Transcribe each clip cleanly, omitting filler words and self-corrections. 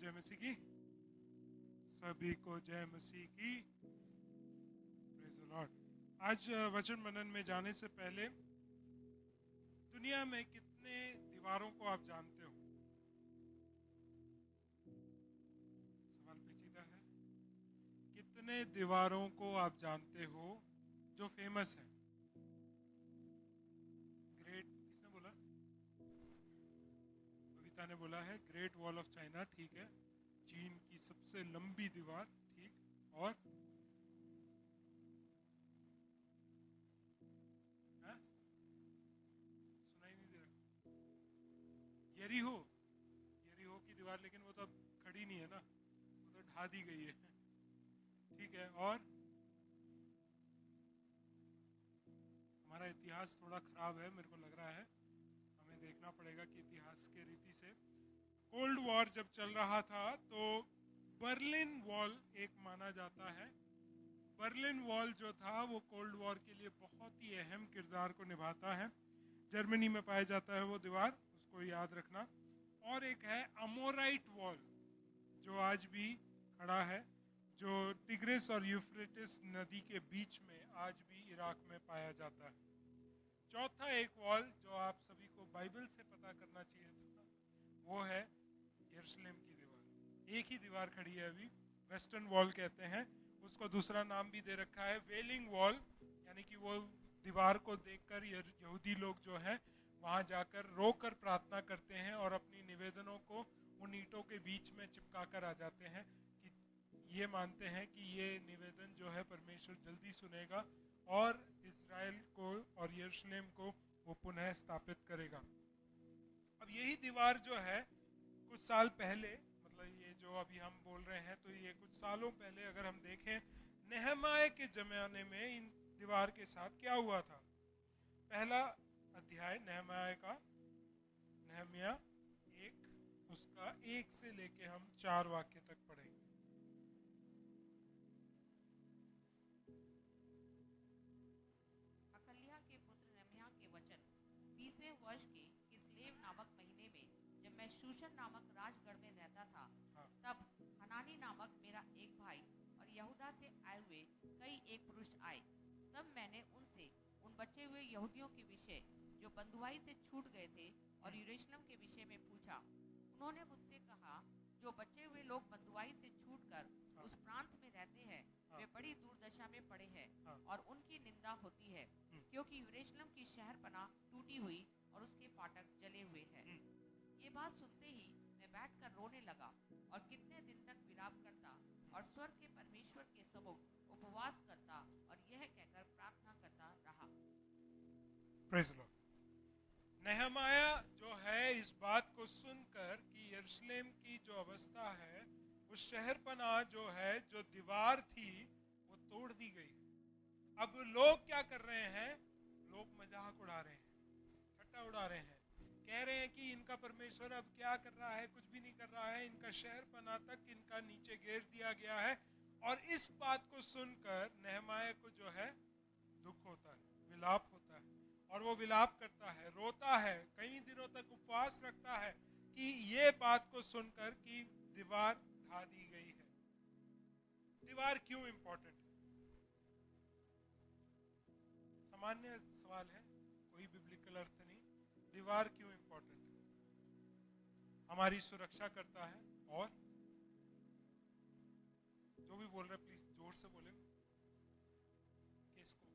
जय मसीह की। सभी को जय मसीह की। Praise the Lord. आज वचन मनन में जाने से पहले दुनिया में कितने दीवारों को आप जानते हो? सवाल पेचीदा है। कितने दीवारों को आप जानते हो जो फेमस है? ग्रेट, किसने बोला? कविता ने बोला है ग्रेट वॉल ऑफ चाइना, ठीक है। चीन की सबसे लंबी दीवार, ठीक। और है? सुनाई नहीं दे रहा। यरीहो, यरीहो की दीवार, लेकिन वो तो अब खड़ी नहीं है ना, वो तो ढा दी गई है, ठीक है। और हमारा इतिहास थोड़ा खराब है, मेरे को लग रहा है। हमें देखना पड़ेगा कि इतिहास के रीति से कोल्ड वॉर जब चल रहा था तो बर्लिन वॉल एक माना जाता है। बर्लिन वॉल जो था वो कोल्ड वॉर के लिए बहुत ही अहम किरदार को निभाता है। जर्मनी में पाया जाता है वो दीवार, उसको याद रखना। और एक है अमोराइट वॉल जो आज भी खड़ा है, जो टिग्रिस और यूफ्रेटिस नदी के बीच में आज भी इराक में पाया जाता है। चौथा एक वॉल जो आप सभी को बाइबल से पता करना चाहिए था, वो है यरूशलेम की दीवार। एक ही दीवार खड़ी है अभी, वेस्टर्न वॉल कहते हैं उसको। दूसरा नाम भी दे रखा है वेलिंग वॉल, यानी कि वो दीवार को देखकर यहूदी लोग जो है वहां जाकर रोकर प्रार्थना करते हैं और अपनी निवेदनों को उन ईंटों के बीच में चिपका कर आ जाते हैं कि ये मानते हैं कि ये निवेदन जो है परमेश्वर जल्दी सुनेगा और इज़राइल को और यरूशलेम को वो पुनः स्थापित करेगा। अब यही दीवार जो है कुछ साल पहले, मतलब ये जो अभी हम बोल रहे हैं, तो ये कुछ सालों पहले अगर हम देखें नेहमाया के जमाने में इन दीवार के साथ क्या हुआ था। पहला अध्याय नेहमाया का, नेहमिया 1, उसका 1 से लेके हम 4 वाक्य तक पढ़ेंगे। हकलिया के पुत्र नेहमिया के वचन। 20वें वर्ष के किस्लेव नामक महीने में, जब मैं शूशन नामक राजगढ़ में रहता था, हाँ। तब हनानी नामक मेरा एक भाई और यहूदा से आए हुए कई एक पुरुष आए। तब मैंने उनसे उन बचे हुए यहूदियों के विषय जो बंधुआई से छूट गए थे और यरूशलेम के विषय में पूछा। उन्होंने मुझसे कहा, जो बचे हुए लोग बंधुआई से छूटकर उस प्रांत में रहते हैं, वे बड़ी दुर्दशा में पड़े हैं और उनकी निंदा होती है, क्योंकि यरूशलेम की शहरपनाह टूटी हुई और उसके फाटक जले हुए हैं। ये बात सुनते ही मैं बैठकर रोने लगा और कितने दिन तक विलाप करता और स्वर्ग के परमेश्वर के सम्मुख उपवास करता और यह कहकर प्रार्थना करता रहा। Praise the Lord. नेहमाया जो है इस बात को सुनकर कि यरूशलेम की जो अवस्था है, उस शहरपनाह जो है, जो दीवार थी, वो तोड़ दी गई। अब लोग क्या कर रहे हैं? लोग मजाक उड़ा रहे हैं, ठट्टा उड़ा रहे हैं, कह रहे हैं कि इनका परमेश्वर अब क्या कर रहा है, कुछ भी नहीं कर रहा है, इनका शहरपनाह तक इनका नीचे घेर दिया गया है। और इस बात को सुनकर नेहमाया को जो है दुख होता है, विलाप होता है, और वो विलाप करता है, रोता है, कई दिनों तक उपवास रखता है कि ये बात को सुनकर कि दीवार ढा दी गई है। दीवार क्यों इंपॉर्टेंट है? सामान्य सवाल है, कोई बिब्लिकल अर्थ नहीं। दीवार क्यों इंपॉर्टेंट है? हमारी सुरक्षा करता है, और जो भी बोल रहे प्लीज जोर से बोले। किसको?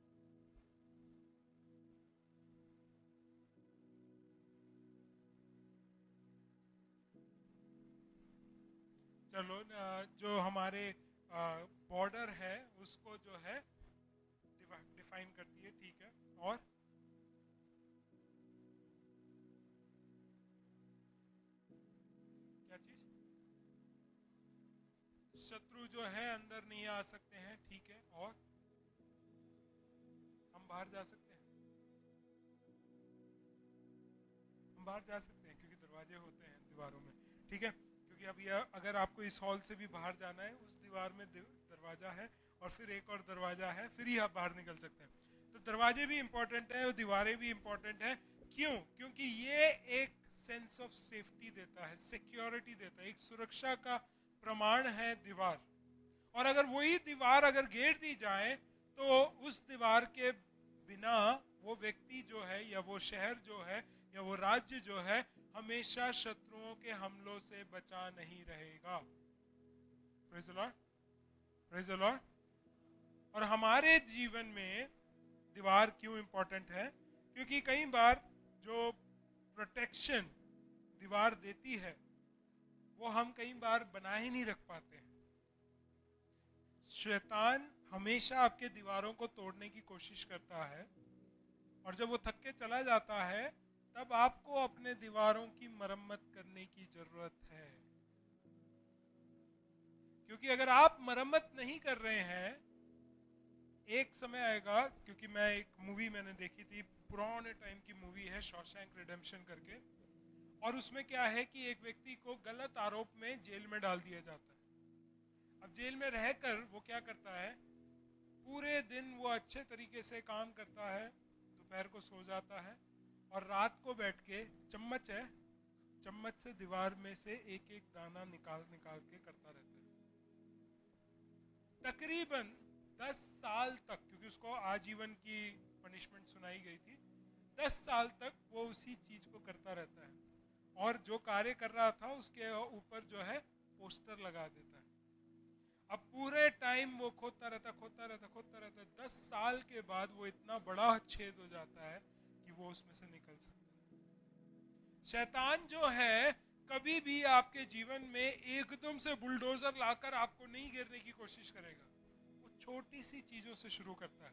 चलो, जो हमारे बॉर्डर है उसको जो है डिफाइन करती है, ठीक है। और क्या चीज? शत्रु जो है अंदर नहीं आ सकते हैं, ठीक है। और हम बाहर जा सकते हैं, हम बाहर जा सकते हैं क्योंकि दरवाजे होते हैं दीवारों में, ठीक है। क्योंकि अब यह अगर आपको इस हॉल से भी बाहर जाना है, उस दीवार में दरवाजा है और फिर एक और दरवाजा है, फिर ही आप बाहर निकल सकते हैं। तो दरवाजे भी इंपॉर्टेंट है और दीवारें भी इंपॉर्टेंट है। क्यों? क्योंकि ये एक सेंस ऑफ सेफ्टी देता है, सिक्योरिटी देता है, एक सुरक्षा का प्रमाण है दीवार। और अगर वही दीवार अगर घेर दी जाए तो उस दीवार के बिना वो व्यक्ति जो है या वो शहर जो है या वो राज्य जो है हमेशा शत्रुओं के हमलों से बचा नहीं रहेगा। Praise the Lord, praise the Lord. और हमारे जीवन में दीवार क्यों इंपॉर्टेंट है? क्योंकि कई बार जो प्रोटेक्शन दीवार देती है वो हम कई बार बना ही नहीं रख पाते हैं। शैतान हमेशा आपके दीवारों को तोड़ने की कोशिश करता है, और जब वो थक के चला जाता है तब आपको अपने दीवारों की मरम्मत करने की जरूरत है। क्योंकि अगर आप मरम्मत नहीं कर रहे हैं, एक समय आएगा, क्योंकि मैं एक मूवी मैंने देखी थी, पुराने टाइम की मूवी है शॉशैंक रिडेम्पशन करके, और उसमें क्या है कि एक व्यक्ति को गलत आरोप में जेल में डाल दिया जाता है। अब जेल में रहकर वो क्या करता है, पूरे दिन वो अच्छे तरीके से काम करता है, दोपहर को सो जाता है और रात को बैठ के चम्मच है, चम्मच से दीवार में से एक एक दाना निकाल निकाल के करता रहता है। तकरीबन 10 साल तक, क्योंकि उसको आजीवन की पनिशमेंट सुनाई गई थी, 10 साल तक वो उसी चीज को करता रहता है, और जो कार्य कर रहा था उसके ऊपर जो है पोस्टर लगा देता है। अब पूरे टाइम वो खोदता रहता खोदता रहता खोदता रहता। 10 साल के बाद वो इतना बड़ा छेद हो जाता है कि वो उसमें से निकल सकता है। शैतान जो है कभी भी आपके जीवन में एकदम से बुलडोजर लाकर आपको नहीं गिरने की कोशिश करेगा। वो छोटी सी चीजों से शुरू करता है,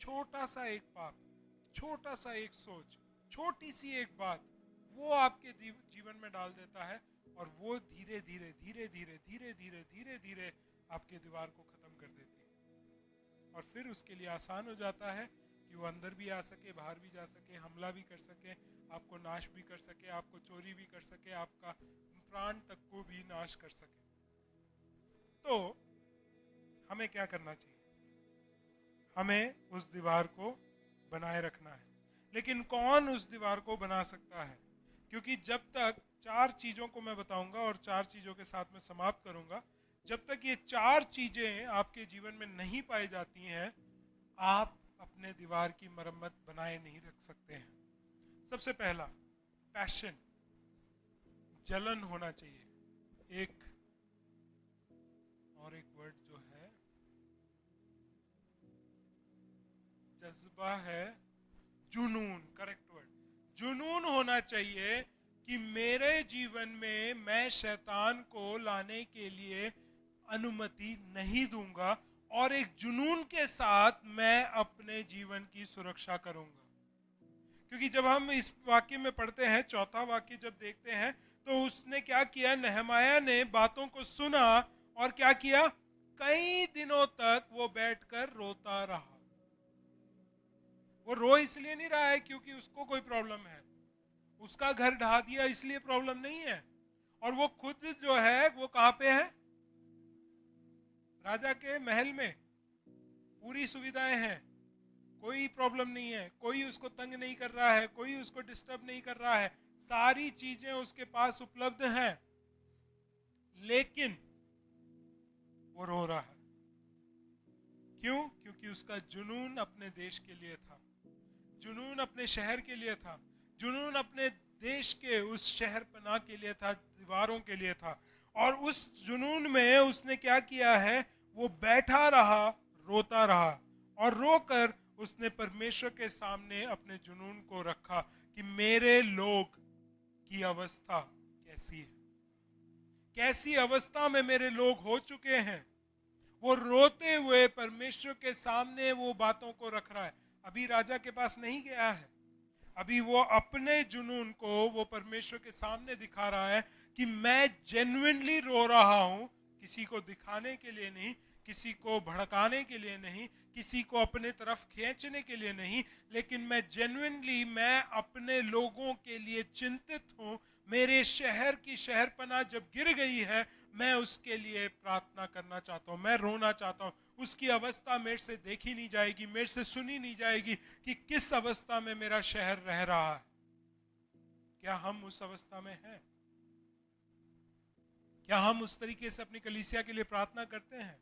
छोटा सा एक पाप, छोटा सा एक सोच, छोटी सी एक बात, वो आपके जीवन में डाल देता है, और वो धीरे धीरे धीरे धीरे धीरे धीरे धीरे धीरे आपके दीवार को खत्म कर देती है। और फिर उसके लिए आसान हो जाता है कि वो अंदर भी आ सके, बाहर भी जा सके, हमला भी कर सके, आपको नाश भी कर सके, आपको चोरी भी कर सके, आपका प्राण तक को भी नाश कर सके। तो हमें क्या करना चाहिए? हमें उस दीवार को बनाए रखना है। लेकिन कौन उस दीवार को बना सकता है? क्योंकि जब तक 4 चीजों को मैं बताऊंगा और 4 चीजों के साथ में समाप्त करूंगा, जब तक ये 4 चीजें आपके जीवन में नहीं पाई जाती हैं, आप अपने दीवार की मरम्मत बनाए नहीं रख सकते हैं। सबसे पहला, पैशन, जलन होना चाहिए। एक वर्ड जो है जज्बा है, जुनून, करेक्ट वर्ड, जुनून होना चाहिए कि मेरे जीवन में मैं शैतान को लाने के लिए अनुमति नहीं दूंगा, और एक जुनून के साथ मैं अपने जीवन की सुरक्षा करूंगा। क्योंकि जब हम इस वाक्य में पढ़ते हैं, चौथा वाक्य जब देखते हैं, तो उसने क्या किया, नहमाया ने बातों को सुना और क्या किया, कई दिनों तक वो बैठकर रोता रहा। वो रो इसलिए नहीं रहा है क्योंकि उसको कोई प्रॉब्लम है, उसका घर ढा दिया इसलिए प्रॉब्लम नहीं है, और वो खुद जो है वो कहां पे है, राजा के महल में, पूरी सुविधाएं हैं, कोई प्रॉब्लम नहीं है, कोई उसको तंग नहीं कर रहा है, कोई उसको डिस्टर्ब नहीं कर रहा है, सारी चीजें उसके पास उपलब्ध हैं, लेकिन वो रो रहा है। क्यों? क्योंकि उसका जुनून अपने देश के लिए था, जुनून अपने शहर के लिए था, जुनून अपने देश के उस शहर पनाह के लिए था, दीवारों के लिए था। और उस जुनून में उसने क्या किया है, वो बैठा रहा, रोता रहा, और रोकर उसने परमेश्वर के सामने अपने जुनून को रखा कि मेरे लोग की अवस्था कैसी है, कैसी अवस्था में मेरे लोग हो चुके हैं। वो रोते हुए परमेश्वर के सामने वो बातों को रख रहा है। अभी राजा के पास नहीं गया है, अभी वो अपने जुनून को वो परमेश्वर के सामने दिखा रहा है कि मैं जेन्युइनली रो रहा हूं, किसी को दिखाने के लिए नहीं, किसी को भड़काने के लिए नहीं, किसी को अपने तरफ खींचने के लिए नहीं, लेकिन मैं जेन्युइनली, मैं अपने लोगों के लिए चिंतित हूं। मेरे शहर की शहरपनाह जब गिर गई है, मैं उसके लिए प्रार्थना करना चाहता हूं, मैं रोना चाहता हूं। उसकी अवस्था मेरे से देखी नहीं जाएगी, मेरे से सुनी नहीं जाएगी कि किस अवस्था में मेरा शहर रह रहा है। क्या हम उस अवस्था में हैं? क्या हम उस तरीके से अपनी कलीसिया के लिए प्रार्थना करते हैं?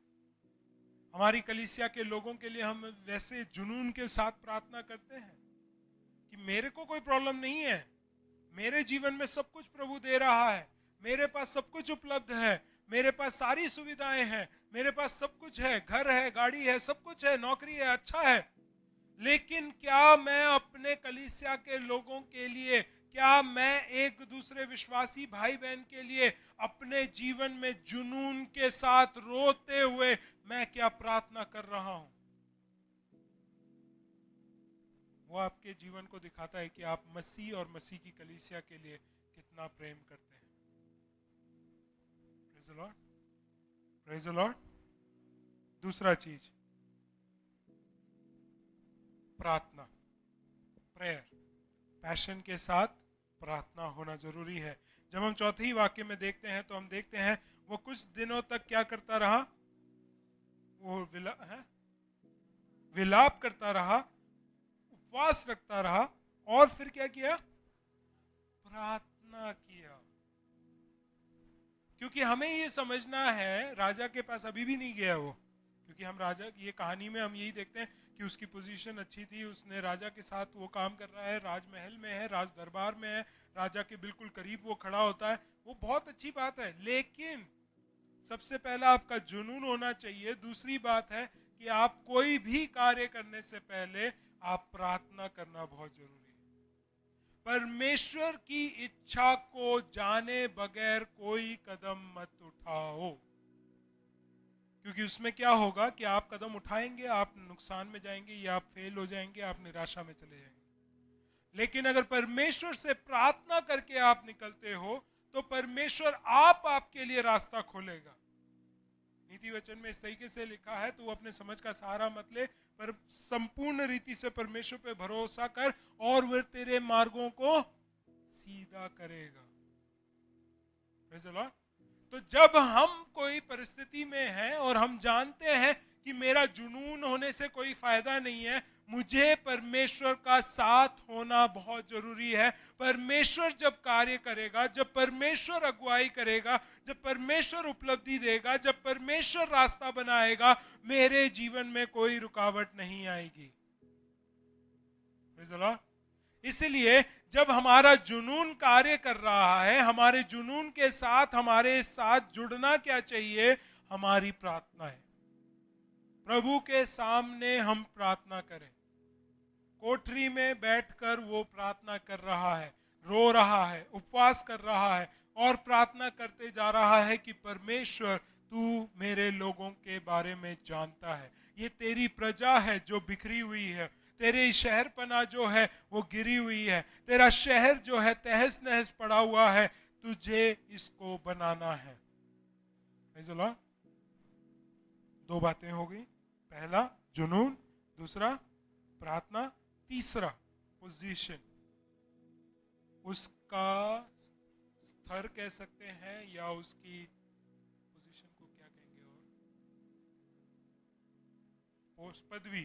हमारी कलीसिया के लोगों के लिए हम वैसे जुनून के साथ प्रार्थना करते हैं कि मेरे को कोई प्रॉब्लम नहीं है, मेरे जीवन में सब कुछ प्रभु दे रहा है, मेरे पास सब कुछ उपलब्ध है, मेरे पास सारी सुविधाएं हैं, मेरे पास सब कुछ है, घर है, गाड़ी है, सब कुछ है, नौकरी है, अच्छा है, लेकिन क्या मैं अपने कलीसिया के लोगों के लिए, क्या मैं एक दूसरे विश्वासी भाई बहन के लिए अपने जीवन में जुनून के साथ रोते हुए मैं क्या प्रार्थना कर रहा हूं? वो आपके जीवन को दिखाता है कि आप मसीह और मसीह की कलीसिया के लिए कितना प्रेम करते हैं। Praise the Lord, praise the Lord. दूसरा चीज, प्रार्थना, प्रेयर, पैशन के साथ प्रार्थना होना जरूरी है। जब हम चौथे ही वाक्य में देखते हैं तो हम देखते हैं वो कुछ दिनों तक क्या करता रहा? वो विलाप करता रहा, उपवास रखता रहा, और फिर क्या किया? प्रार्थना किया। क्योंकि हमें ये समझना है, राजा के पास अभी भी नहीं गया वो, क्योंकि हम राजा की ये कहानी में हम यही देखते हैं कि उसकी पोजीशन अच्छी थी, उसने राजा के साथ वो काम कर रहा है, राजमहल में है, राज दरबार में है, राजा के बिल्कुल करीब वो खड़ा होता है, वो बहुत अच्छी बात है। लेकिन सबसे पहला आपका जुनून होना चाहिए। दूसरी बात है कि आप कोई भी कार्य करने से पहले आप प्रार्थना करना बहुत जरूरी है। परमेश्वर की इच्छा को जाने बगैर कोई कदम मत उठाओ, क्योंकि उसमें क्या होगा कि आप कदम उठाएंगे, आप नुकसान में जाएंगे, या आप फेल हो जाएंगे, आप निराशा में चले जाएंगे। लेकिन अगर परमेश्वर से प्रार्थना करके आप निकलते हो तो परमेश्वर आपके लिए रास्ता खोलेगा। नीति वचन में इस तरीके से लिखा है, तो वो अपने समझ का सहारा मत ले, पर संपूर्ण रीति से परमेश्वर पे भरोसा कर और वह तेरे मार्गों को सीधा करेगा। Praise the Lord. तो जब हम कोई परिस्थिति में हैं और हम जानते हैं कि मेरा जुनून होने से कोई फायदा नहीं है, मुझे परमेश्वर का साथ होना बहुत जरूरी है। परमेश्वर जब कार्य करेगा, जब परमेश्वर अगुवाई करेगा, जब परमेश्वर उपलब्धि देगा, जब परमेश्वर रास्ता बनाएगा, मेरे जीवन में कोई रुकावट नहीं आएगी। इसलिए जब हमारा जुनून कार्य कर रहा है, हमारे जुनून के साथ हमारे साथ जुड़ना क्या चाहिए? हमारी प्रार्थना है। प्रभु के सामने हम प्रार्थना करें। कोठरी में बैठकर वो प्रार्थना कर रहा है, रो रहा है, उपवास कर रहा है और प्रार्थना करते जा रहा है कि परमेश्वर तू मेरे लोगों के बारे में जानता है, ये तेरी प्रजा है जो बिखरी हुई है, तेरे शहरपना जो है वो गिरी हुई है, तेरा शहर जो है तहस नहस पड़ा हुआ है, तुझे इसको बनाना है। दो बातें हो गई, पहला जुनून, दूसरा प्रार्थना, तीसरा पोजीशन, उसका स्तर कह सकते हैं या उसकी पोजीशन को क्या कहेंगे, और पदवी,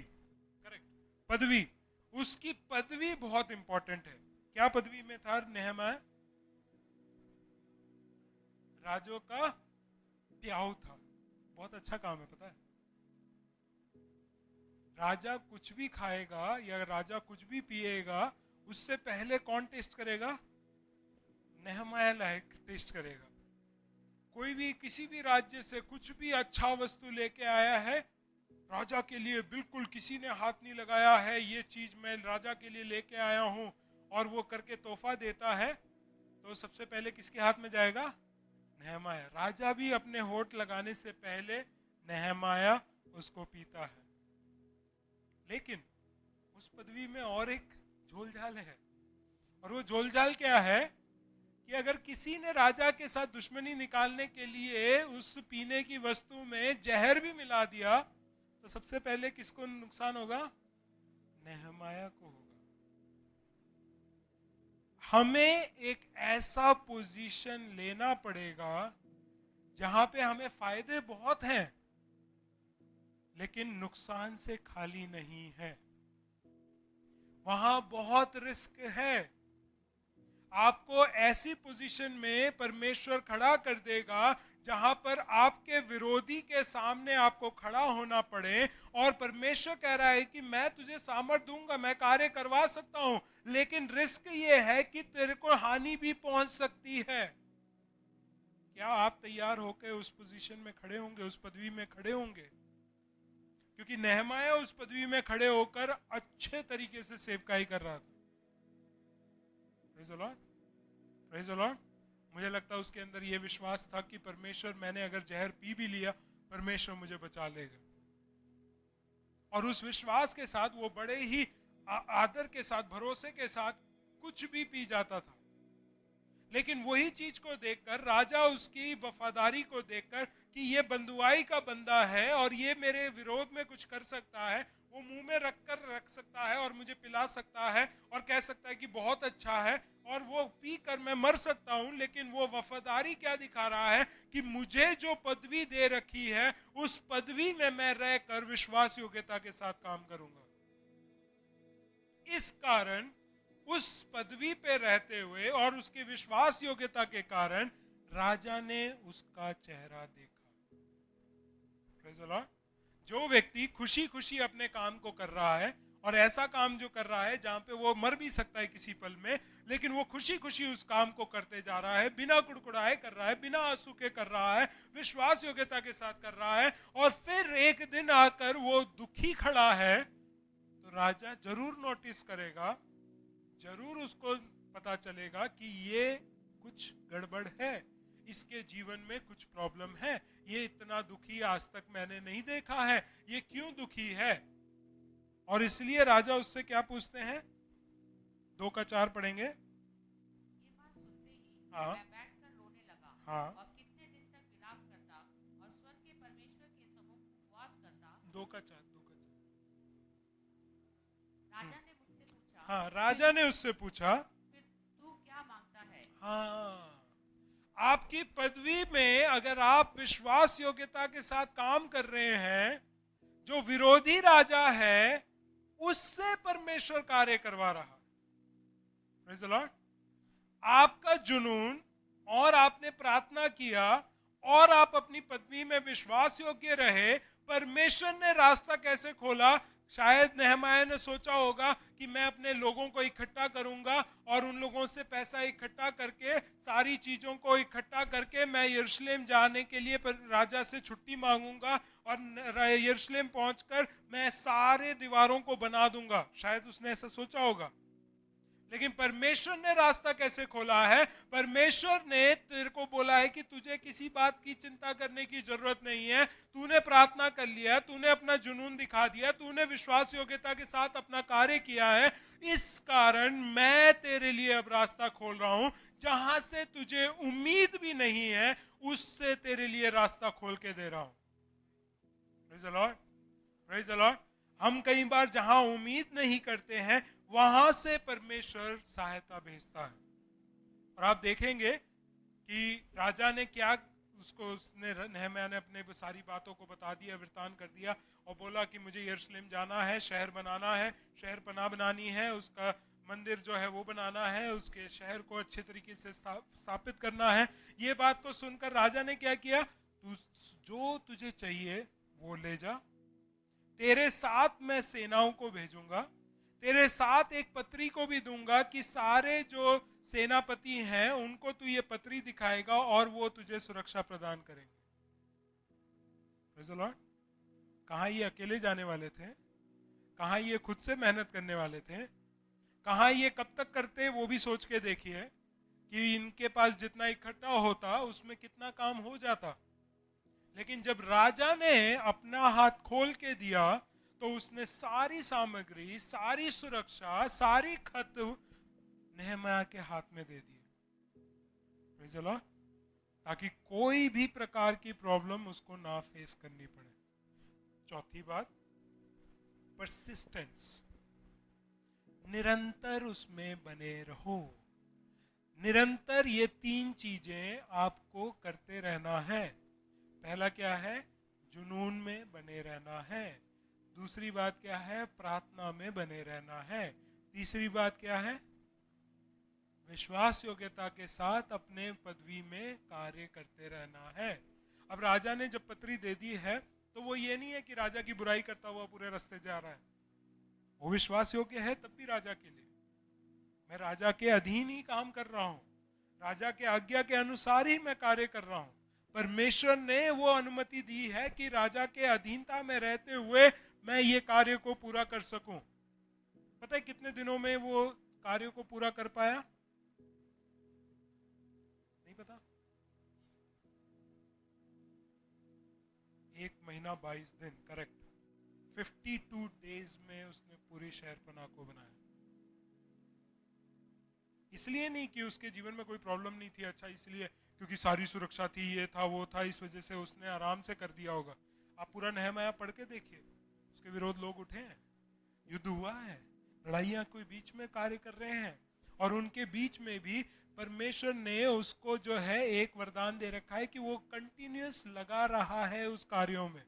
करेक्ट, पदवी, उसकी पदवी बहुत इंपॉर्टेंट है। क्या पदवी में था नेहमाया? राजों का प्याऊ था। बहुत अच्छा काम है, पता है। राजा कुछ भी खाएगा या राजा कुछ भी पिएगा, उससे पहले कौन टेस्ट करेगा? नेहमाया टेस्ट करेगा। कोई भी किसी भी राज्य से कुछ भी अच्छा वस्तु लेके आया है, राजा के लिए बिल्कुल किसी ने हाथ नहीं लगाया है, ये चीज मैं राजा के लिए लेके आया हूं, और वो करके तोहफा देता है, तो सबसे पहले किसके हाथ में जाएगा? नेहमाया। राजा भी अपने होठ लगाने से पहले नेहमाया उसको पीता है। लेकिन उस पदवी में और एक झोलझाल है, और वो झोलझाल क्या है कि अगर किसी ने राजा के साथ दुश्मनी निकालने के लिए उस पीने की वस्तु में जहर भी मिला दिया, तो सबसे पहले किसको नुकसान होगा? नेहमाया को होगा। हमें एक ऐसा पोजीशन लेना पड़ेगा जहां पे हमें फायदे बहुत हैं, लेकिन नुकसान से खाली नहीं है। वहां बहुत रिस्क है। आपको ऐसी पोजीशन में परमेश्वर खड़ा कर देगा जहां पर आपके विरोधी के सामने आपको खड़ा होना पड़े, और परमेश्वर कह रहा है कि मैं तुझे सामर्थ दूंगा, मैं कार्य करवा सकता हूं, लेकिन रिस्क ये है कि तेरे को हानि भी पहुंच सकती है। क्या आप तैयार होकर उस पोजीशन में खड़े होंगे, उस पदवी में खड़े होंगे? क्योंकि नेहमाया उस पदवी में खड़े होकर अच्छे तरीके से सेवकाई कर रहा था। Praise the Lord, praise the Lord. मुझे लगता है उसके अंदर यह विश्वास था कि परमेश्वर, मैंने अगर जहर पी भी लिया, परमेश्वर मुझे बचा लेगा। और उस विश्वास के साथ वो बड़े ही आदर के साथ, भरोसे के साथ कुछ भी पी जाता था। लेकिन वही चीज को देखकर राजा, उसकी वफादारी को देखकर कि ये बंधुआई का बंदा है और ये मेरे विरोध में कुछ कर सकता है, वो मुंह में रख सकता है और मुझे पिला सकता है और कह सकता है कि बहुत अच्छा है, और वो पी कर मैं मर सकता हूं, लेकिन वो वफादारी क्या दिखा रहा है कि मुझे जो पदवी दे रखी है उस पदवी में मैं रहकर विश्वास योग्यता के साथ काम करूंगा। इस कारण उस पदवी पे रहते हुए और उसकी विश्वास योग्यता के कारण राजा ने उसका चेहरा देखा। Praise the Lord. जो व्यक्ति खुशी खुशी अपने काम को कर रहा है, और ऐसा काम जो कर रहा है जहां पे वो मर भी सकता है किसी पल में, लेकिन वो खुशी खुशी उस काम को करते जा रहा है, बिना कुड़कुड़ाए कर रहा है, बिना आंसू के कर रहा है, विश्वास योग्यता के साथ कर रहा है, और फिर एक दिन आकर वो दुखी खड़ा है, तो राजा जरूर नोटिस करेगा, जरूर उसको पता चलेगा कि ये कुछ गड़बड़ है, इसके जीवन में कुछ प्रॉब्लम है, ये इतना दुखी आज तक मैंने नहीं देखा है, ये क्यों दुखी है। और इसलिए राजा उससे क्या पूछते हैं, 2:4 पढ़ेंगे। ये बात सुनते ही हाँ। मैं बैठकर रोने लगा, हाँ। और कितने दिन तक विलाप करता और स्वर्ग के परमेश्वर के सम्मुख उपवास करता। 2:4। राजा ने मुझसे पूछा, हाँ, राजा ने उससे पूछा, फिर तू क्या मांगता है? हाँ, आपकी पदवी में अगर आप विश्वास योग्यता के साथ काम कर रहे हैं, जो विरोधी राजा है उससे परमेश्वर कार्य करवा रहा। Praise the Lord. आपका जुनून, और आपने प्रार्थना किया, और आप अपनी पदवी में विश्वास योग्य रहे, परमेश्वर ने रास्ता कैसे खोला। शायद नेहमाया ने सोचा होगा कि मैं अपने लोगों को इकट्ठा करूंगा और उन लोगों से पैसा इकट्ठा करके, सारी चीजों को इकट्ठा करके मैं यरूशलेम जाने के लिए राजा से छुट्टी मांगूंगा, और यरूशलेम पहुंचकर मैं सारे दीवारों को बना दूंगा। शायद उसने ऐसा सोचा होगा। लेकिन परमेश्वर ने रास्ता कैसे खोला है। परमेश्वर ने तेरे को बोला है कि तुझे किसी बात की चिंता करने की जरूरत नहीं है, तूने प्रार्थना कर लिया, तूने अपना जुनून दिखा दिया, तूने विश्वास योग्यता के साथ अपना कार्य किया है, इस कारण मैं तेरे लिए अब रास्ता खोल रहा हूं, जहां से तुझे उम्मीद भी नहीं है उससे तेरे लिए रास्ता खोल के दे रहा हूं। Praise the Lord, praise the Lord. हम कई बार जहां उम्मीद नहीं करते हैं वहां से परमेश्वर सहायता भेजता है। और आप देखेंगे कि राजा ने क्या, उसने नेहम्याह ने अपने सारी बातों को बता दिया, वृतांत कर दिया, और बोला कि मुझे यरूशलेम जाना है, शहर बनाना है, शहर पनाह बनानी है, उसका मंदिर जो है वो बनाना है, उसके शहर को अच्छे तरीके से स्थापित करना है। ये बात को सुनकर राजा ने क्या किया, तू जो तुझे चाहिए वो ले जा, तेरे साथ मैं सेनाओं को भेजूंगा, तेरे साथ एक पत्री को भी दूंगा कि सारे जो सेनापति हैं उनको तू ये पत्री दिखाएगा और वो तुझे सुरक्षा प्रदान करेंगे। Praise the Lord. कहां ये अकेले जाने वाले थे, कहां ये खुद से मेहनत करने वाले थे, कहां ये कब तक करते, वो भी सोच के देखिए कि इनके पास जितना इकट्ठा होता उसमें कितना काम हो जाता। लेकिन जब राजा ने अपना हाथ खोल के दिया तो उसने सारी सामग्री, सारी सुरक्षा, सारी खत नेहम्याह के हाथ में दे दिए, प्रेज़ द लॉर्ड, ताकि कोई भी प्रकार की प्रॉब्लम उसको ना फेस करनी पड़े। चौथी बात, परसिस्टेंस, निरंतर उसमें बने रहो। निरंतर ये 3 चीजें आपको करते रहना है। पहला क्या है, जुनून में बने रहना है। दूसरी बात क्या है, प्रार्थना में बने रहना है। तीसरी बात क्या है, विश्वास योग्यता के साथ अपने पदवी में कार्य करते रहना है। अब राजा ने जब पत्री दे दी है तो वो ये नहीं है कि राजा की बुराई करता हुआ पूरे रास्ते जा रहा है। वो विश्वास योग्य है तब भी राजा के लिए, मैं राजा के अधीन ही काम कर रहा हूं, राजा के आज्ञा के अनुसार ही मैं कार्य कर रहा हूं। परमेश्वर ने वो अनुमति दी है कि राजा के अधीनता में रहते हुए मैं ये कार्य को पूरा कर सकूं। पता है कितने दिनों में वो कार्य को पूरा कर पाया? नहीं पता। 1 महीना 22 दिन, करेक्ट। 52 डेज में उसने पूरी शहरपनाह को बनाया। इसलिए नहीं कि उसके जीवन में कोई प्रॉब्लम नहीं थी, अच्छा इसलिए क्योंकि सारी सुरक्षा थी, ये था वो था, इस वजह से उसने आराम से कर दिया होगा। आप पूरा नहमयाह पढ़ के देखिए, उसके विरोध लोग उठे हैं, युद्ध हुआ है, लड़ाइयां कोई बीच में कार्य कर रहे हैं, और उनके बीच में भी परमेश्वर ने उसको जो है एक वरदान दे रखा है कि वो कंटिन्यूअस लगा रहा है उस कार्यों में,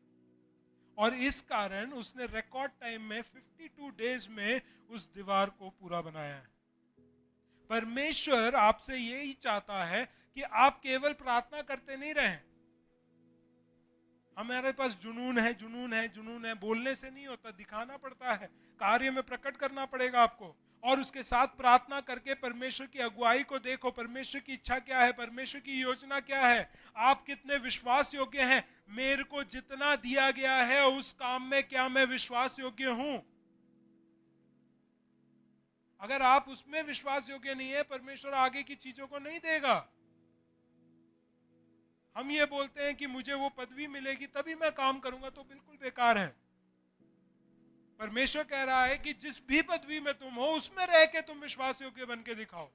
और इस कारण उसने रिकॉर्ड टाइम में 52 डेज में उस दीवार को पूरा बनाया है। परमेश्वर आपसे यही चाहता है कि आप केवल प्रार्थना करते नहीं रहें। हमारे पास जुनून है, जुनून है, जुनून है, बोलने से नहीं होता, दिखाना पड़ता है, कार्य में प्रकट करना पड़ेगा आपको, और उसके साथ प्रार्थना करके परमेश्वर की अगुवाई को देखो, परमेश्वर की इच्छा क्या है, परमेश्वर की योजना क्या है, आप कितने विश्वास योग्य हैं, मेरे को जितना दिया गया है उस काम में क्या मैं विश्वास योग्य हूं। अगर आप उसमें विश्वास योग्य नहीं है, परमेश्वर आगे की चीजों को नहीं देगा। हम ये बोलते हैं कि मुझे वो पदवी मिलेगी तभी मैं काम करूंगा, तो बिल्कुल बेकार है। परमेश्वर कह रहा है कि जिस भी पदवी में तुम हो उसमें रह के तुम विश्वास योग्य बन के दिखाओ,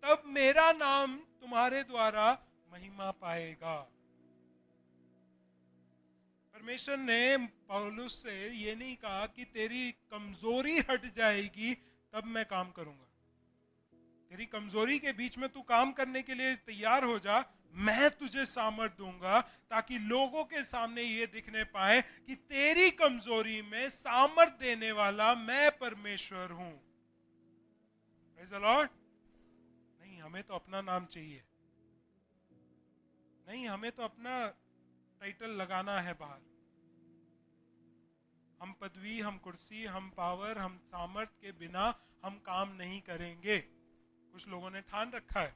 तब मेरा नाम तुम्हारे द्वारा महिमा पाएगा। परमेश्वर ने पौलुस से ये नहीं कहा कि तेरी कमजोरी हट जाएगी तब मैं काम करूंगा, तेरी कमजोरी के बीच में तू काम करने के लिए तैयार हो जा, मैं तुझे सामर्थ दूंगा ताकि लोगों के सामने ये दिखने पाए कि तेरी कमजोरी में सामर्थ देने वाला मैं परमेश्वर हूं। Praise the Lord. नहीं, हमें तो अपना नाम चाहिए, नहीं हमें तो अपना टाइटल लगाना है बाहर। हम पदवी, हम कुर्सी, हम पावर, हम सामर्थ के बिना हम काम नहीं करेंगे। कुछ लोगों ने ठान रखा है।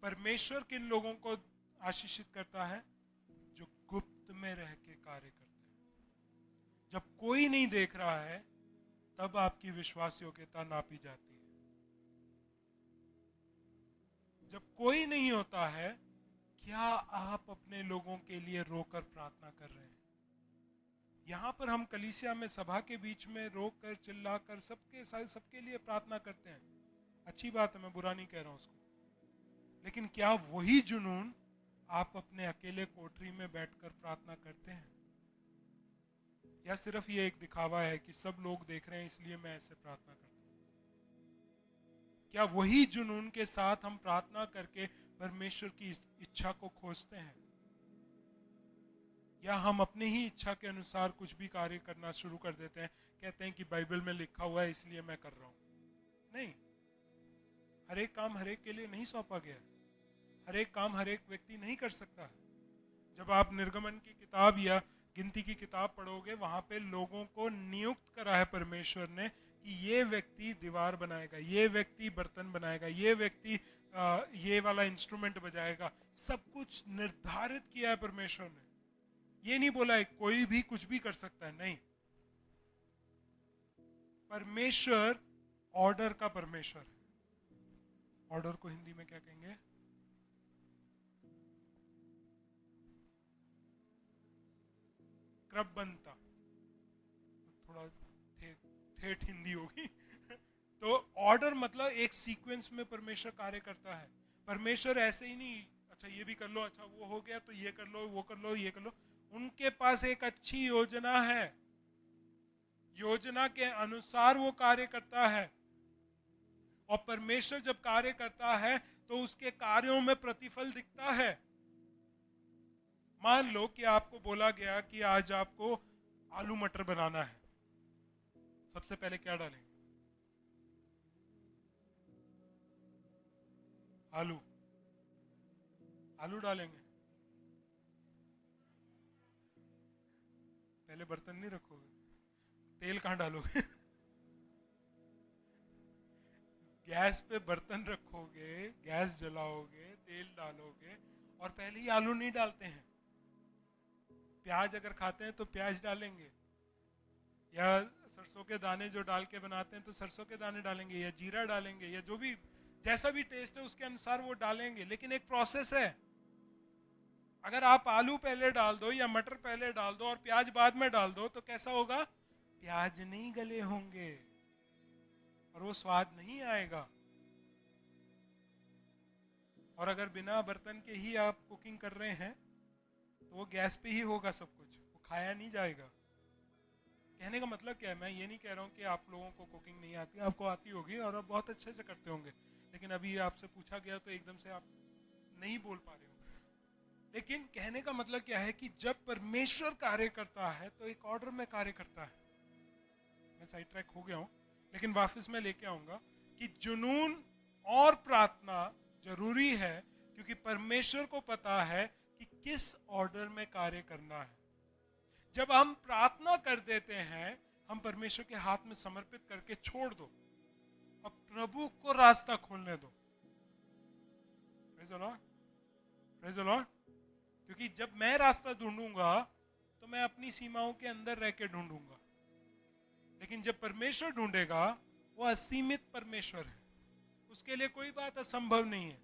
परमेश्वर किन लोगों को आशीषित करता है? जो गुप्त में रह के कार्य करते हैं। जब कोई नहीं देख रहा है तब आपकी विश्वास योग्यता नापी जाती है। जब कोई नहीं होता है, क्या आप अपने लोगों के लिए रोकर प्रार्थना कर रहे हैं? यहां पर हम कलीसिया में सभा के बीच में रोकर चिल्लाकर सबके लिए प्रार्थना करते हैं, अच्छी बात है, मैं बुरा नहीं कह रहा हूं उसको, लेकिन क्या वही जुनून आप अपने अकेले कोठरी में बैठकर प्रार्थना करते हैं? या सिर्फ ये एक दिखावा है कि सब लोग देख रहे हैं इसलिए मैं ऐसे प्रार्थना करता हूं? क्या वही जुनून के साथ हम प्रार्थना करके परमेश्वर की इच्छा को खोजते हैं, या हम अपनी ही इच्छा के अनुसार कुछ भी कार्य करना शुरू कर देते हैं, कहते हैं कि बाइबल में लिखा हुआ है इसलिए मैं कर रहा हूं? नहीं, हर एक काम हर एक के लिए नहीं सौंपा गया, हर एक काम हर एक व्यक्ति नहीं कर सकता है। जब आप निर्गमन की किताब या गिनती की किताब पढ़ोगे, वहां पे लोगों को नियुक्त करा है परमेश्वर ने कि ये व्यक्ति दीवार बनाएगा, ये व्यक्ति बर्तन बनाएगा, ये व्यक्ति ये वाला इंस्ट्रूमेंट बजाएगा, सब कुछ निर्धारित किया है परमेश्वर ने। ये नहीं बोला है कोई भी कुछ भी कर सकता है, नहीं। परमेश्वर ऑर्डर का परमेश्वर है। ऑर्डर को हिंदी में क्या कहेंगे? क्रमबद्धता, थोड़ा ठेठ हिंदी होगी तो ऑर्डर मतलब एक सीक्वेंस में परमेश्वर कार्य करता है। परमेश्वर ऐसे ही नहीं, अच्छा ये भी कर लो, अच्छा वो हो गया तो ये कर लो, वो कर लो, ये कर लो। उनके पास एक अच्छी योजना है, योजना के अनुसार वो कार्य करता है, और परमेश्वर जब कार्य करता है तो उसके कार्यों में प्रतिफल दिखता है। मान लो कि आपको बोला गया कि आज आपको आलू मटर बनाना है, सबसे पहले क्या डालेंगे? आलू आलू डालेंगे, पहले बर्तन नहीं रखोगे, तेल कहाँ डालोगे? गैस पे बर्तन रखोगे, गैस जलाओगे, तेल डालोगे और पहले ही आलू नहीं डालते हैं। प्याज अगर खाते हैं तो प्याज डालेंगे, या सरसों के दाने जो डाल के बनाते हैं तो सरसों के दाने डालेंगे, या जीरा डालेंगे, या जो भी जैसा भी टेस्ट है उसके अनुसार वो डालेंगे। लेकिन एक प्रोसेस है। अगर आप आलू पहले डाल दो या मटर पहले डाल दो और प्याज बाद में डाल दो तो कैसा होगा? प्याज नहीं गले होंगे और वो स्वाद नहीं आएगा। और अगर बिना बर्तन के ही आप कुकिंग कर रहे हैं तो वो गैस पे ही होगा सब कुछ, वो खाया नहीं जाएगा। कहने का मतलब क्या है? मैं ये नहीं कह रहा हूँ कि आप लोगों को कुकिंग नहीं आती, आपको आती होगी और आप बहुत अच्छे से करते होंगे, लेकिन अभी आपसे पूछा गया तो एकदम से आप नहीं बोल पा रहे हो। लेकिन कहने का मतलब क्या है कि जब परमेश्वर कार्य करता है तो एक ऑर्डर में कार्य करता है। मैं साइड ट्रैक हो गया हूँ, लेकिन वापस मैं लेके आऊंगा कि जुनून और प्रार्थना जरूरी है, क्योंकि परमेश्वर को पता है कि किस ऑर्डर में कार्य करना है। जब हम प्रार्थना कर देते हैं, हम परमेश्वर के हाथ में समर्पित करके छोड़ दो और प्रभु को रास्ता खोलने दो। Praise the Lord, praise the Lord. क्योंकि जब मैं रास्ता ढूंढूंगा तो मैं अपनी सीमाओं के अंदर रह के ढूंढूंगा, लेकिन जब परमेश्वर ढूंढेगा वो असीमित परमेश्वर है, उसके लिए कोई बात असंभव नहीं है।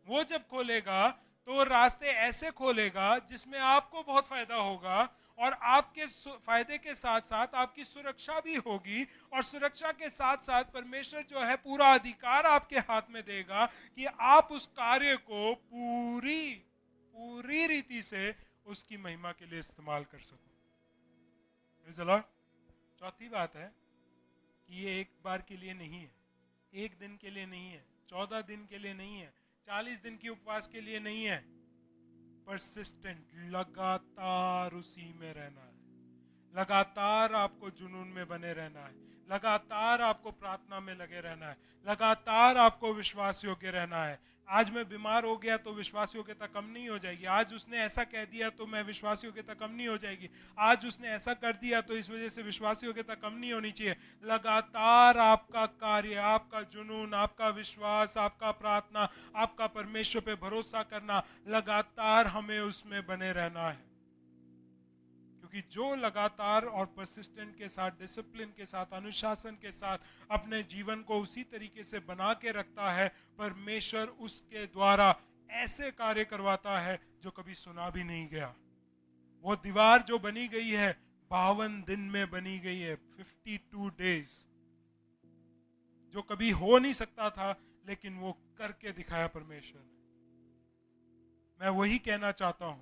वो जब खोलेगा तो रास्ते ऐसे खोलेगा जिसमें आपको बहुत फायदा होगा और आपके फायदे के साथ साथ आपकी सुरक्षा भी होगी, और सुरक्षा के साथ साथ परमेश्वर जो है पूरा अधिकार आपके हाथ में देगा कि आप उस कार्य को पूरी रीति से उसकी महिमा के लिए इस्तेमाल कर सको। चौथी बात है कि ये एक बार के लिए नहीं है, एक दिन के लिए नहीं है, 14 दिन के लिए नहीं है, 40 दिन की उपवास के लिए नहीं है। परसिस्टेंट, लगातार उसी में रहना है, लगातार आपको जुनून में बने रहना है, लगातार आपको प्रार्थना में लगे रहना है, लगातार आपको विश्वास योग्य रहना है। आज मैं बीमार हो गया तो विश्वास योग्यता कम नहीं हो जाएगी, आज उसने ऐसा कह दिया तो मैं विश्वास योग्यता कम नहीं हो जाएगी, आज उसने ऐसा कर दिया तो इस वजह से विश्वास योग्यता कम नहीं होनी चाहिए। लगातार आपका कार्य, आपका जुनून, आपका विश्वास, आपका प्रार्थना, आपका परमेश्वर पे भरोसा करना, लगातार हमें उसमें बने रहना है। कि जो लगातार और परसिस्टेंट के साथ, डिसिप्लिन के साथ, अनुशासन के साथ अपने जीवन को उसी तरीके से बना के रखता है, परमेश्वर उसके द्वारा ऐसे कार्य करवाता है जो कभी सुना भी नहीं गया। वो दीवार जो बनी गई है 52 दिन में बनी गई है, 52 डेज, जो कभी हो नहीं सकता था, लेकिन वो करके दिखाया परमेश्वर ने। मैं वही कहना चाहता हूं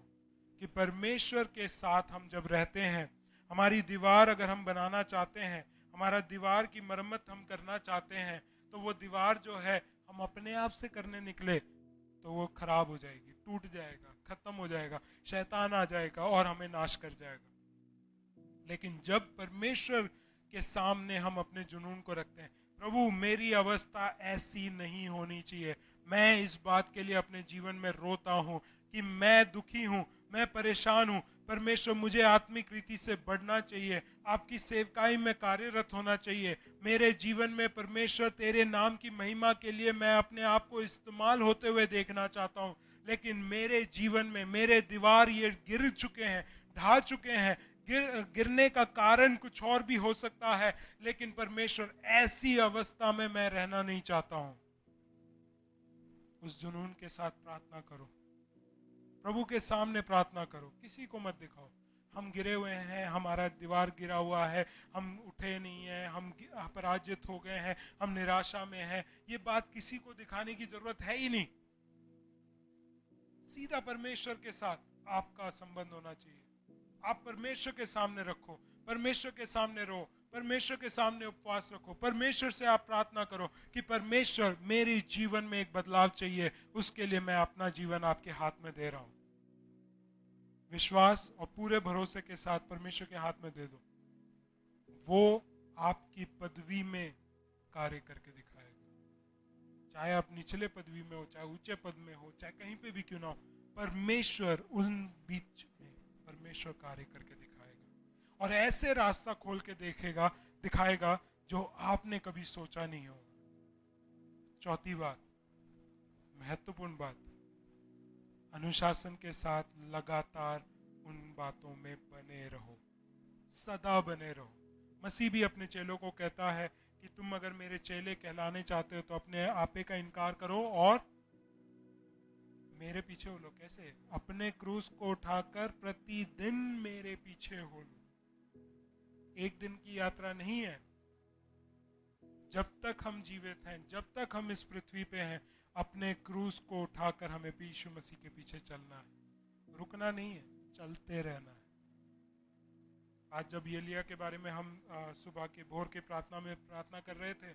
कि परमेश्वर के साथ हम जब रहते हैं, हमारी दीवार अगर हम बनाना चाहते हैं, हमारा दीवार की मरम्मत हम करना चाहते हैं, तो वो दीवार जो है हम अपने आप से करने निकले तो वो खराब हो जाएगी, टूट जाएगा, खत्म हो जाएगा, शैतान आ जाएगा और हमें नाश कर जाएगा। लेकिन जब परमेश्वर के सामने हम अपने जुनून को रखते हैं, प्रभु मेरी अवस्था ऐसी नहीं होनी चाहिए, मैं इस बात के लिए अपने जीवन में रोता हूं कि मैं दुखी हूं, मैं परेशान हूं, परमेश्वर मुझे आत्मिक रीति से बढ़ना चाहिए, आपकी सेवकाई में कार्यरत होना चाहिए, मेरे जीवन में परमेश्वर तेरे नाम की महिमा के लिए मैं अपने आप को इस्तेमाल होते हुए देखना चाहता हूं। लेकिन मेरे जीवन में मेरे दीवार ये गिर चुके हैं, ढह चुके हैं, गिरने का कारण कुछ और भी हो सकता है, लेकिन परमेश्वर ऐसी अवस्था में मैं रहना नहीं चाहता हूं। उस जुनून के साथ प्रार्थना करो, प्रभु के सामने प्रार्थना करो, किसी को मत दिखाओ हम गिरे हुए हैं, हमारा दीवार गिरा हुआ है, हम उठे नहीं हैं, हम पराजित हो गए हैं, हम निराशा में हैं। ये बात किसी को दिखाने की जरूरत है ही नहीं। सीधा परमेश्वर के साथ आपका संबंध होना चाहिए। आप परमेश्वर के सामने रखो, परमेश्वर के सामने रहो, परमेश्वर के सामने उपवास रखो, परमेश्वर से आप प्रार्थना करो कि परमेश्वर मेरे जीवन में एक बदलाव चाहिए, उसके लिए मैं अपना जीवन आपके हाथ में दे रहा हूं। विश्वास और पूरे भरोसे के साथ परमेश्वर के हाथ में दे दो, वो आपकी पदवी में कार्य करके दिखाएगा। चाहे आप निचले पदवी में हो, चाहे ऊंचे पद में हो, चाहे कहीं पे भी क्यों ना हो, परमेश्वर उन बीच में परमेश्वर कार्य करके दिखाएगा और ऐसे रास्ता खोल के दिखाएगा जो आपने कभी सोचा नहीं होगा। चौथी बात, महत्वपूर्ण बात, अनुशासन के साथ लगातार उन बातों में बने रहो, सदा बने रहो। मसीह भी अपने चेलों को कहता है कि तुम अगर मेरे चेले कहलाने चाहते हो तो अपने आपे का इनकार करो और मेरे पीछे हो लो। कैसे? अपने क्रूस को उठाकर प्रतिदिन मेरे पीछे हो लो। एक दिन की यात्रा नहीं है। जब तक हम जीवित हैं, जब तक हम इस पृथ्वी पे हैं, अपने क्रूस को उठाकर हमें यीशु मसीह के पीछे चलना है, रुकना नहीं है, चलते रहना है। आज जब एलिया के बारे में हम सुबह के भोर के प्रार्थना में प्रार्थना कर रहे थे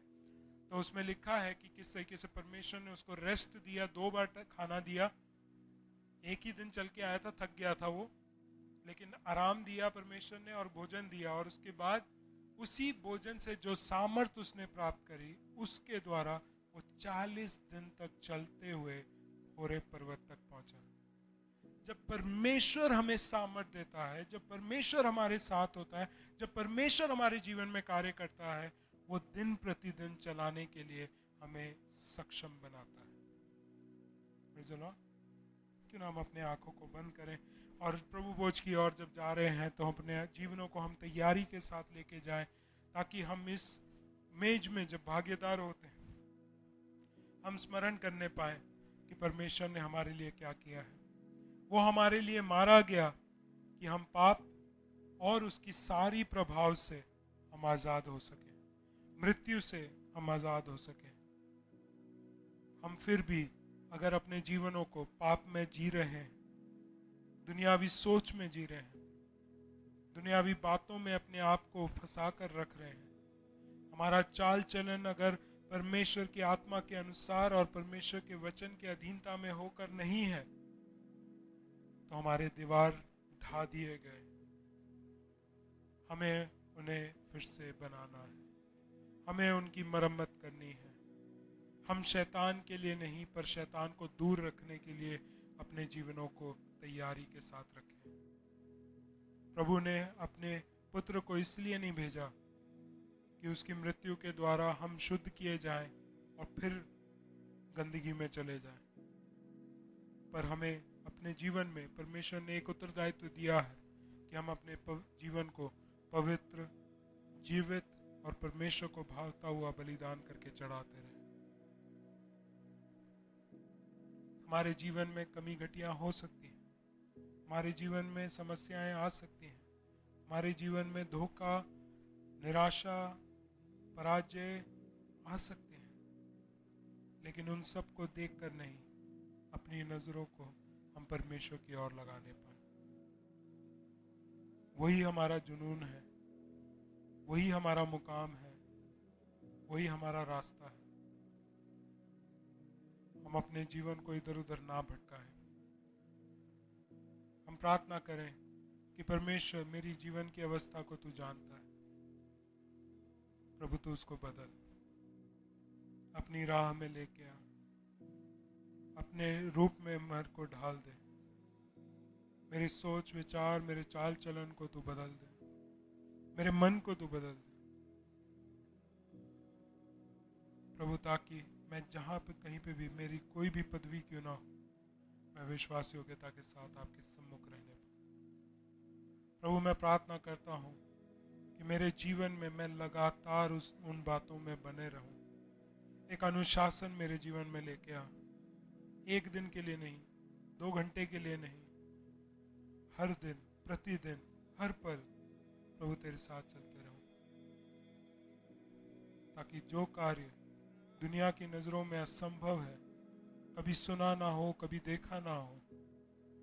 तो उसमें लिखा है कि किस तरीके से परमेश्वर ने उसको रेस्ट दिया, 2 बार खाना दिया। एक ही दिन चल के आया था, थक गया था वो, लेकिन आराम दिया परमेश्वर ने और भोजन दिया, और उसके बाद उसी भोजन से जो सामर्थ उसने प्राप्त करी उसके द्वारा वो 40 दिन तक चलते हुए होरेब पर्वत तक पहुंचा। जब परमेश्वर हमें सामर्थ देता है, जब परमेश्वर हमारे साथ होता है, जब परमेश्वर हमारे जीवन में कार्य करता है, वो दिन प्रतिदिन चलाने के लिए हमें सक्षम बनाता है। क्यों ना हम अपने आंखों को बंद करें और प्रभु भोज की ओर जब जा रहे हैं तो अपने जीवनों को हम तैयारी के साथ लेके जाएं, ताकि हम इस मेज में जब भागीदार होते हैं हम स्मरण करने पाए कि परमेश्वर ने हमारे लिए क्या किया है। वो हमारे लिए मारा गया कि हम पाप और उसकी सारी प्रभाव से हम आजाद हो सके, मृत्यु से हम आजाद हो सके। हम फिर भी अगर अपने जीवनों को पाप में जी रहे हैं, दुनियावी सोच में जी रहे हैं, दुनियावी बातों में अपने आप को फंसा कर रख रहे हैं, हमारा चाल चलन अगर परमेश्वर की आत्मा के अनुसार और परमेश्वर के वचन के अधीनता में होकर नहीं है, तो हमारे दीवार ढा दिए गए। हमें उन्हें फिर से बनाना है, हमें उनकी मरम्मत करनी है। हम शैतान के लिए नहीं, पर शैतान को दूर रखने के लिए अपने जीवनों को तैयारी के साथ रखें। प्रभु ने अपने पुत्र को इसलिए नहीं भेजा कि उसकी मृत्यु के द्वारा हम शुद्ध किए जाएं और फिर गंदगी में चले जाएं, पर हमें अपने जीवन में परमेश्वर ने एक उत्तरदायित्व दिया है कि हम अपने जीवन को पवित्र, जीवित और परमेश्वर को भावता हुआ बलिदान करके चढ़ाते रहे। हमारे जीवन में कमी घटियां हो सकती हैं, हमारे जीवन में समस्याएं आ सकती हैं, हमारे जीवन में धोखा, निराशा, पराजय आ सकते हैं, लेकिन उन सब को देखकर नहीं, अपनी नजरों को हम परमेश्वर की ओर लगाने पाए। वही हमारा जुनून है, वही हमारा मुकाम है, वही हमारा रास्ता है। हम अपने जीवन को इधर उधर ना भटकाएं। हम प्रार्थना करें कि परमेश्वर, मेरी जीवन की अवस्था को तू जानता है, प्रभु तू उसको बदल, अपनी राह में लेके आ, अपने रूप में मेरे को ढाल दे, मेरी सोच विचार, मेरे चाल चलन को तू बदल दे, मेरे मन को तू बदल दे प्रभु, ताकि मैं जहाँ पे कहीं पे भी मेरी कोई भी पदवी क्यों ना हो, मैं विश्वास योग्यता के साथ आपके सम्मुख रहने पाऊं। प्रभु मैं प्रार्थना करता हूँ कि मेरे जीवन में मैं लगातार उन बातों में बने रहूं, एक अनुशासन मेरे जीवन में लेके आ, एक दिन के लिए नहीं, 2 घंटे के लिए नहीं, हर दिन, प्रतिदिन, हर पल प्रभु तेरे साथ चलते रहूं, ताकि जो कार्य दुनिया की नजरों में असंभव है, कभी सुना ना हो, कभी देखा ना हो,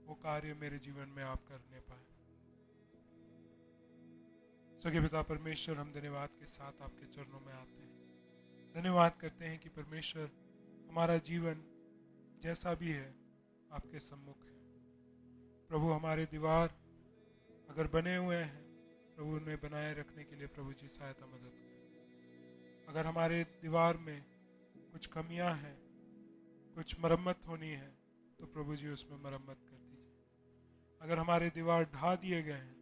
वो कार्य मेरे जीवन में आप करने पाए। सगे पिता परमेश्वर, हम धन्यवाद के साथ आपके चरणों में आते हैं, धन्यवाद करते हैं कि परमेश्वर हमारा जीवन जैसा भी है आपके सम्मुख है। प्रभु हमारे दीवार अगर बने हुए हैं, प्रभु उन्हें बनाए रखने के लिए प्रभु जी सहायता मदद करें। अगर हमारे दीवार में कुछ कमियां हैं, कुछ मरम्मत होनी है, तो प्रभु जी उसमें मरम्मत कर दीजिए। अगर हमारे दीवार ढा दिए गए हैं,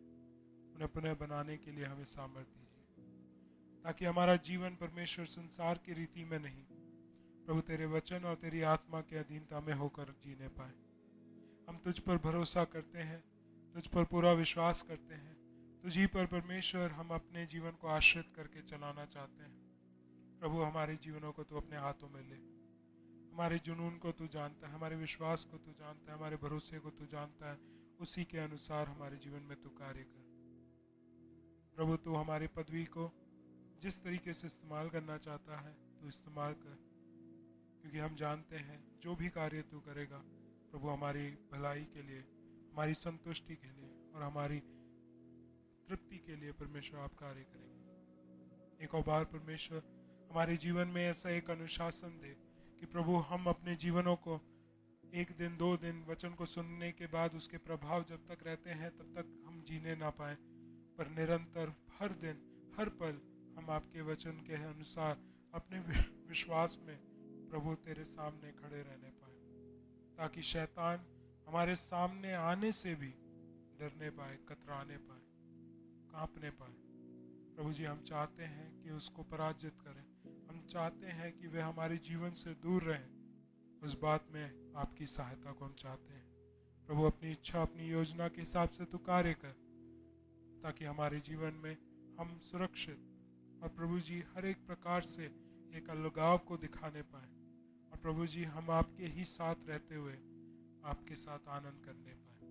उन्हें पुनः बनाने के लिए हमें सामर्थ्य दीजिए, ताकि हमारा जीवन परमेश्वर संसार की रीति में नहीं, प्रभु तेरे वचन और तेरी आत्मा के अधीनता में होकर जीने पाए। हम तुझ पर भरोसा करते हैं, तुझ पर पूरा विश्वास करते हैं, तुझी पर परमेश्वर हम अपने जीवन को आश्रित करके चलाना चाहते हैं। प्रभु हमारे जीवनों को तू अपने हाथों में ले, हमारे जुनून को तू जानता है, हमारे विश्वास को तू जानता है, हमारे भरोसे को तू जानता है, उसी के अनुसार हमारे जीवन में तू कार्य कर। प्रभु तू हमारी पदवी को जिस तरीके से इस्तेमाल करना चाहता है तू इस्तेमाल कर, क्योंकि हम जानते हैं जो भी कार्य तू करेगा प्रभु हमारी भलाई के लिए, हमारी संतुष्टि के लिए और हमारी तृप्ति के लिए परमेश्वर आप कार्य करेंगे। एक और बार परमेश्वर हमारे जीवन में ऐसा एक अनुशासन दे कि प्रभु हम अपने जीवनों को 1 दिन 2 दिन वचन को सुनने के बाद उसके प्रभाव जब तक रहते हैं तब तक हम जीने ना पाए, पर निरंतर हर दिन हर पल हम आपके वचन के अनुसार अपने विश्वास में प्रभु तेरे सामने खड़े रहने पाए, ताकि शैतान हमारे सामने आने से भी डरने पाए, कतराने पाए, कांपने पाए। प्रभु जी हम चाहते हैं कि उसको पराजित करें, हम चाहते हैं कि वह हमारे जीवन से दूर रहें। उस बात में आपकी सहायता को हम चाहते हैं। प्रभु अपनी इच्छा अपनी योजना के हिसाब से तू कार्य कर, ताकि हमारे जीवन में हम सुरक्षित और प्रभु जी हर एक प्रकार से एक अलगाव को दिखाने पाए, और प्रभु जी हम आपके ही साथ रहते हुए आपके साथ आनंद करने पाए।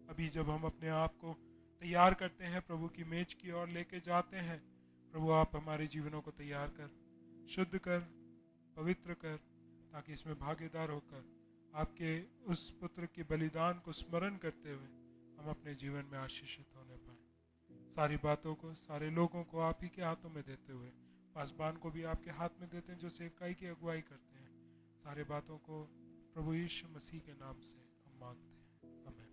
अभी जब हम अपने आप को तैयार करते हैं प्रभु की मेज की ओर लेके जाते हैं, प्रभु आप हमारे जीवनों को तैयार कर, शुद्ध कर, पवित्र कर, ताकि इसमें भागीदार होकर आपके उस पुत्र के बलिदान को स्मरण करते हुए हम अपने जीवन में आशीषित होने पाए। सारी बातों को सारे लोगों को आप ही के हाथों में देते हुए, पासबान को भी आपके हाथ में देते हैं जो सेवकाई की अगुवाई करते हैं। सारे बातों को प्रभु यीशु मसीह के नाम से हम मांगते हैं, आमीन।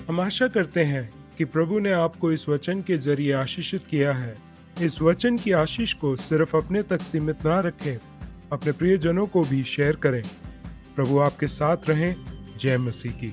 हम आशा करते हैं कि प्रभु ने आपको इस वचन के जरिए आशीषित किया है। इस वचन की आशीष को सिर्फ अपने तक सीमित ना रखें, अपने प्रियजनों को भी शेयर करें। प्रभु आपके साथ रहें। जय मसीह की।